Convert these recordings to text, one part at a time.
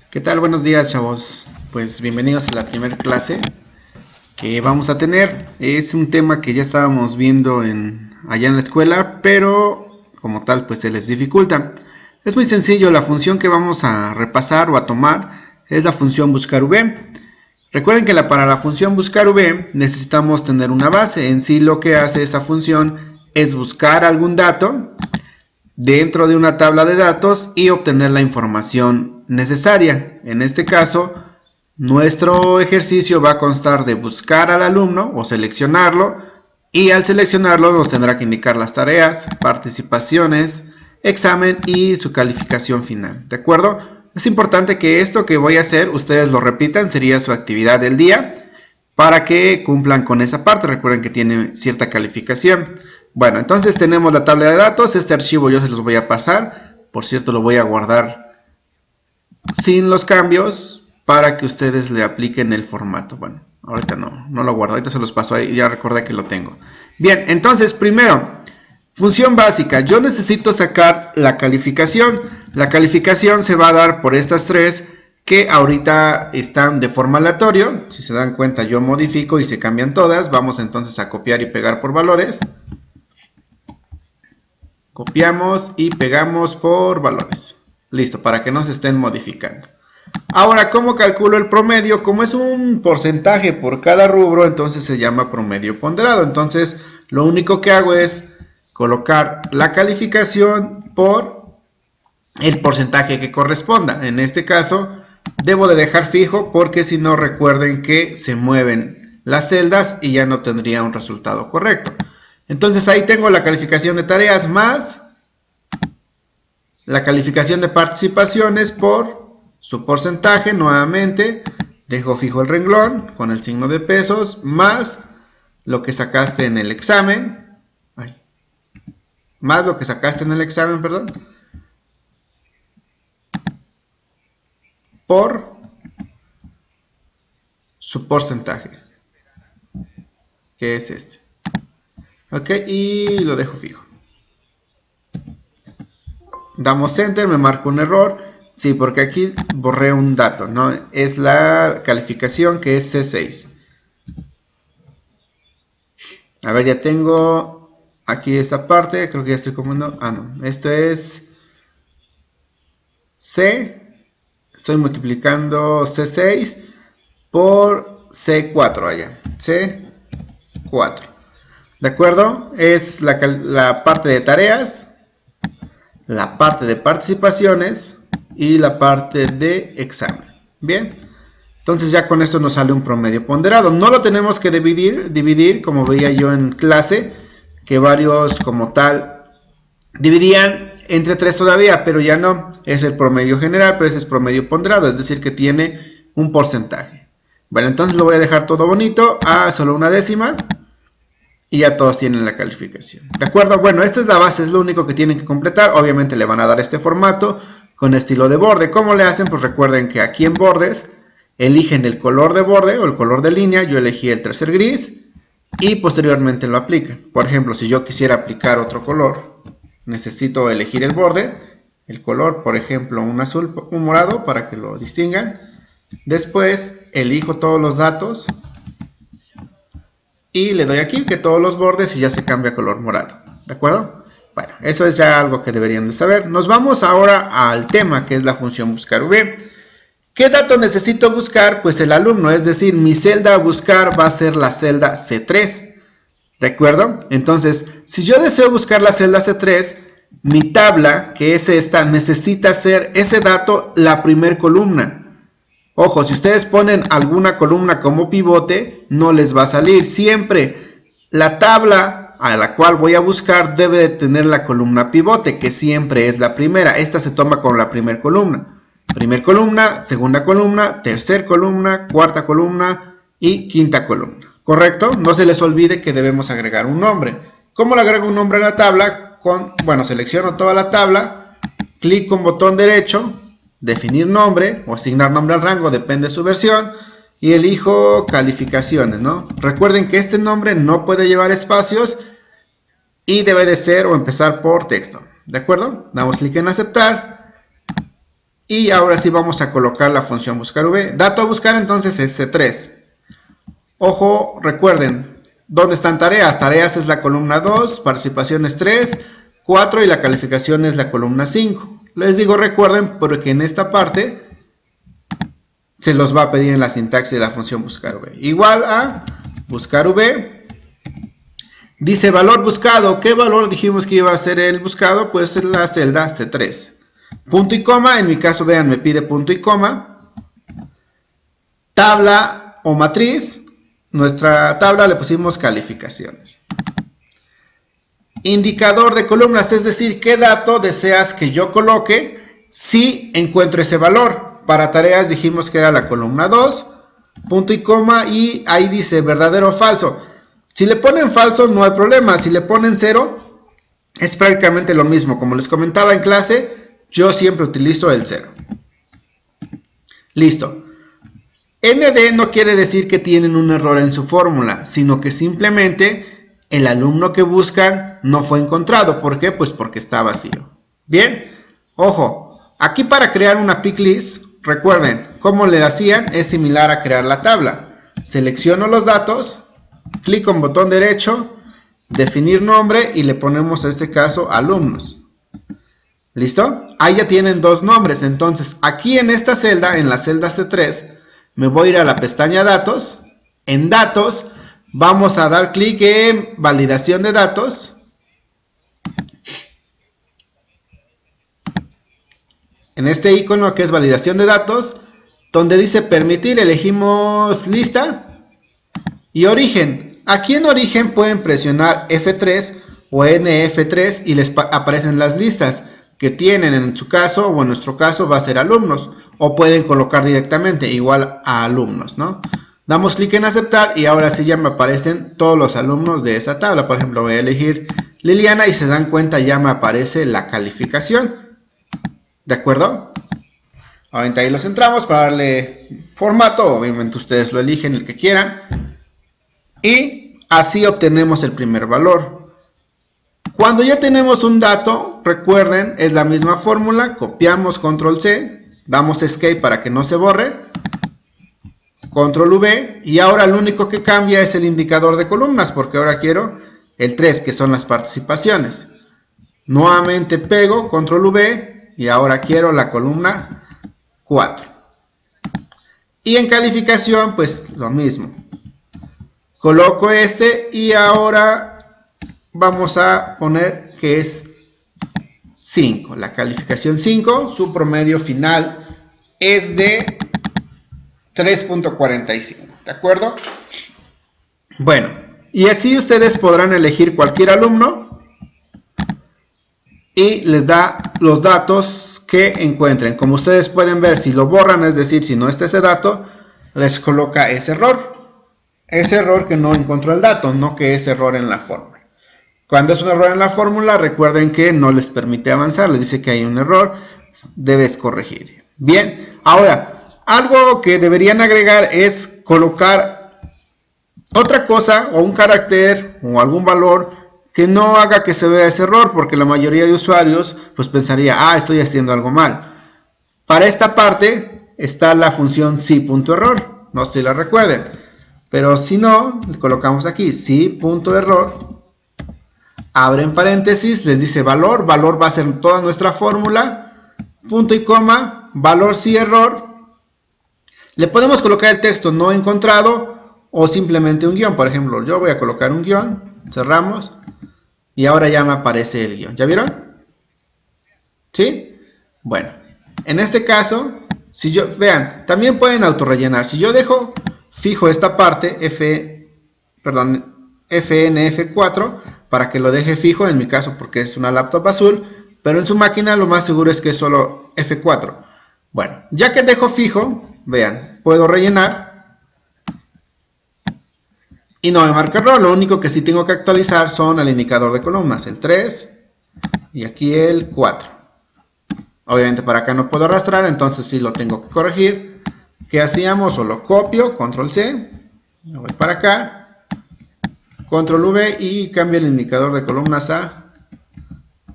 ¿Qué tal? Buenos días, chavos. Pues bienvenidos a la primera clase que vamos a tener. Es un tema que ya estábamos viendo allá en la escuela, pero como tal pues se les dificulta. Es muy sencillo, la función que vamos a repasar o a tomar es la función buscar v. Recuerden que para la función buscar v necesitamos tener una base. En sí lo que hace esa función es buscar algún dato dentro de una tabla de datos y obtener la información necesaria. En este caso, nuestro ejercicio va a constar de buscar al alumno o seleccionarlo, y al seleccionarlo nos tendrá que indicar las tareas, participaciones, examen y su calificación final. ¿De acuerdo? Es importante que esto que voy a hacer ustedes lo repitan, sería su actividad del día, para que cumplan con esa parte. Recuerden que tiene cierta calificación. Bueno, entonces tenemos la tabla de datos. Este archivo yo se los voy a pasar. Por cierto, lo voy a guardar sin los cambios para que ustedes le apliquen el formato. Bueno, ahorita no lo guardo. Ahorita se los paso ahí. Ya recordé que lo tengo. Bien, entonces primero, función básica. Yo necesito sacar la calificación. La calificación se va a dar por estas tres que ahorita están de forma aleatoria. Si se dan cuenta, yo modifico y se cambian todas. Vamos entonces a copiar y pegar por valores. Copiamos y pegamos por valores. Listo, para que no se estén modificando. Ahora, ¿cómo calculo el promedio? Como es un porcentaje por cada rubro, entonces se llama promedio ponderado. Entonces, lo único que hago es colocar la calificación por el porcentaje que corresponda. En este caso, debo de dejar fijo porque si no, recuerden que se mueven las celdas y ya no tendría un resultado correcto. Entonces ahí tengo la calificación de tareas más la calificación de participaciones por su porcentaje. Nuevamente dejo fijo el renglón con el signo de pesos más lo que sacaste en el examen. Más lo que sacaste en el examen, perdón. Por su porcentaje, que es este. Ok, y lo dejo fijo. Damos enter, me marca un error. Sí, porque aquí borré un dato, ¿no? Es la calificación que es C6. A ver, ya tengo aquí esta parte. Creo que ya estoy comiendo. Ah, no. Esto es C. Estoy multiplicando C6 por C4 allá. C4. ¿De acuerdo? Es la parte de tareas, la parte de participaciones y la parte de examen. Bien, entonces ya con esto nos sale un promedio ponderado. No lo tenemos que dividir como veía yo en clase, que varios como tal dividían entre 3 todavía, pero ya no. Es el promedio general, pero ese es promedio ponderado, es decir que tiene un porcentaje. Bueno, entonces lo voy a dejar todo bonito a solo una décima. Y ya todos tienen la calificación. ¿De acuerdo? Bueno, esta es la base, es lo único que tienen que completar. Obviamente le van a dar este formato con estilo de borde. ¿Cómo le hacen? Pues recuerden que aquí en bordes eligen el color de borde o el color de línea. Yo elegí el tercer gris y posteriormente lo aplican. Por ejemplo, si yo quisiera aplicar otro color, necesito elegir el borde, el color, por ejemplo, un azul, un morado para que lo distingan. Después elijo todos los datos y le doy aquí que todos los bordes y ya se cambia a color morado. ¿De acuerdo? Bueno, eso es ya algo que deberían de saber. Nos vamos ahora al tema que es la función buscar v. ¿Qué dato necesito buscar? Pues el alumno, es decir, mi celda a buscar va a ser la celda C3. ¿De acuerdo? Entonces, si yo deseo buscar la celda C3, mi tabla, que es esta, necesita ser ese dato la primer columna. Ojo, si ustedes ponen alguna columna como pivote, no les va a salir. Siempre la tabla a la cual voy a buscar debe de tener la columna pivote, que siempre es la primera. Esta se toma como la primera columna. Primer columna, segunda columna, tercer columna, cuarta columna y quinta columna. ¿Correcto? No se les olvide que debemos agregar un nombre. ¿Cómo le agrego un nombre a la tabla? Bueno, selecciono toda la tabla, clic con botón derecho, definir nombre o asignar nombre al rango, depende de su versión, y elijo calificaciones, ¿no? Recuerden que este nombre no puede llevar espacios y debe de ser o empezar por texto, ¿de acuerdo? Damos clic en aceptar Y ahora sí vamos a colocar la función buscar v. Dato a buscar entonces es C3. Ojo, recuerden, ¿dónde están tareas? Tareas es la columna 2, participación es 3, 4 y la calificación es la columna 5. Les digo recuerden porque en esta parte se los va a pedir en la sintaxis de la función buscar v. Igual a buscar v. Dice valor buscado. ¿Qué valor dijimos que iba a ser el buscado? Pues en la celda C3. Punto y coma. En mi caso, vean, me pide punto y coma. Tabla o matriz. Nuestra tabla le pusimos calificaciones. Indicador de columnas, es decir, qué dato deseas que yo coloque si encuentro ese valor. Para tareas dijimos que era la columna 2, punto y coma, y ahí dice verdadero o falso. Si le ponen falso no hay problema, si le ponen 0 es prácticamente lo mismo. Como les comentaba en clase, yo siempre utilizo el 0. Listo. ND no quiere decir que tienen un error en su fórmula, sino que simplemente el alumno que buscan no fue encontrado. ¿Por qué? Pues porque está vacío. Bien, ojo, aquí para crear una pick list, recuerden, cómo le hacían es similar a crear la tabla. Selecciono los datos, clic con botón derecho, definir nombre y le ponemos en este caso alumnos. ¿Listo? Ahí ya tienen dos nombres. Entonces aquí en esta celda, en la celda C3, me voy a ir a la pestaña datos. En datos vamos a dar clic en validación de datos. En este icono que es validación de datos, donde dice permitir, elegimos lista y origen. Aquí en origen pueden presionar F3 o NF3 y les aparecen las listas que tienen. En su caso o en nuestro caso va a ser alumnos, o pueden colocar directamente igual a alumnos, ¿no? Damos clic en aceptar y ahora sí ya me aparecen todos los alumnos de esa tabla. Por ejemplo, voy a elegir Liliana y se dan cuenta ya me aparece la calificación. ¿De acuerdo? Ahorita ahí los entramos para darle formato. Obviamente ustedes lo eligen el que quieran. Y así obtenemos el primer valor. Cuando ya tenemos un dato, recuerden, es la misma fórmula. Copiamos control C, damos escape para que no se borre. Control V, y ahora lo único que cambia es el indicador de columnas, porque ahora quiero el 3, que son las participaciones. Nuevamente pego, control V, y ahora quiero la columna 4. Y en calificación, pues lo mismo. Coloco este y ahora vamos a poner que es 5. La calificación 5, su promedio final es de 3.45, ¿de acuerdo? Bueno, y así ustedes podrán elegir cualquier alumno y les da los datos que encuentren. Como ustedes pueden ver, si lo borran, es decir, si no está ese dato, les coloca ese error. Ese error que no encontró el dato, no que es error en la fórmula. Cuando es un error en la fórmula, recuerden que no les permite avanzar, les dice que hay un error, debes corregir. Bien, ahora, algo que deberían agregar es colocar otra cosa o un carácter o algún valor que no haga que se vea ese error, porque la mayoría de usuarios pues pensaría, estoy haciendo algo mal. Para esta parte está la función si.error, no sé si la recuerden, pero si no, le colocamos aquí si.error, abren paréntesis, les dice valor, valor va a ser toda nuestra fórmula, punto y coma, valor si error. Le podemos colocar el texto no encontrado o simplemente un guión. Por ejemplo, yo voy a colocar un guión, cerramos y ahora ya me aparece el guión. ¿Ya vieron? ¿Sí? Bueno, en este caso, si yo, vean, también pueden autorrellenar. Si yo dejo fijo esta parte, FNF4, para que lo deje fijo, en mi caso porque es una laptop azul, pero en su máquina lo más seguro es que es solo F4. Bueno, ya que dejo fijo, vean, puedo rellenar y no me marca error. Lo único que sí tengo que actualizar son el indicador de columnas, el 3 y aquí el 4. Obviamente para acá no puedo arrastrar, entonces sí lo tengo que corregir. ¿Qué hacíamos? Solo copio, control C, me voy para acá, control V y cambio el indicador de columnas a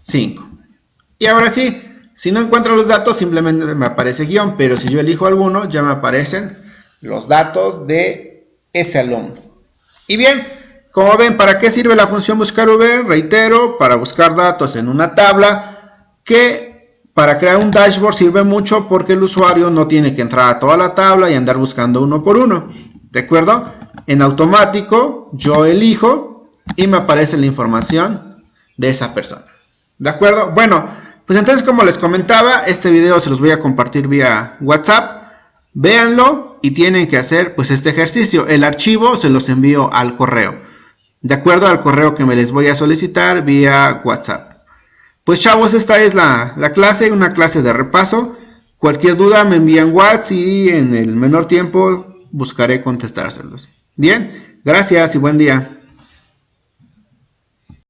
5. Y ahora sí, Si no encuentro los datos, simplemente me aparece guión, pero si yo elijo alguno, ya me aparecen los datos de ese alumno. Y bien, como ven, ¿para qué sirve la función buscar V? Reitero, para buscar datos en una tabla, que para crear un dashboard sirve mucho porque el usuario no tiene que entrar a toda la tabla y andar buscando uno por uno. ¿De acuerdo? En automático, yo elijo y me aparece la información de esa persona. ¿De acuerdo? Bueno, pues entonces, como les comentaba, este video se los voy a compartir vía WhatsApp. Véanlo y tienen que hacer pues este ejercicio. El archivo se los envío al correo, de acuerdo al correo que me les voy a solicitar vía WhatsApp. Pues chavos, esta es la clase, una clase de repaso. Cualquier duda me envían WhatsApp y en el menor tiempo buscaré contestárselos. Bien, gracias y buen día.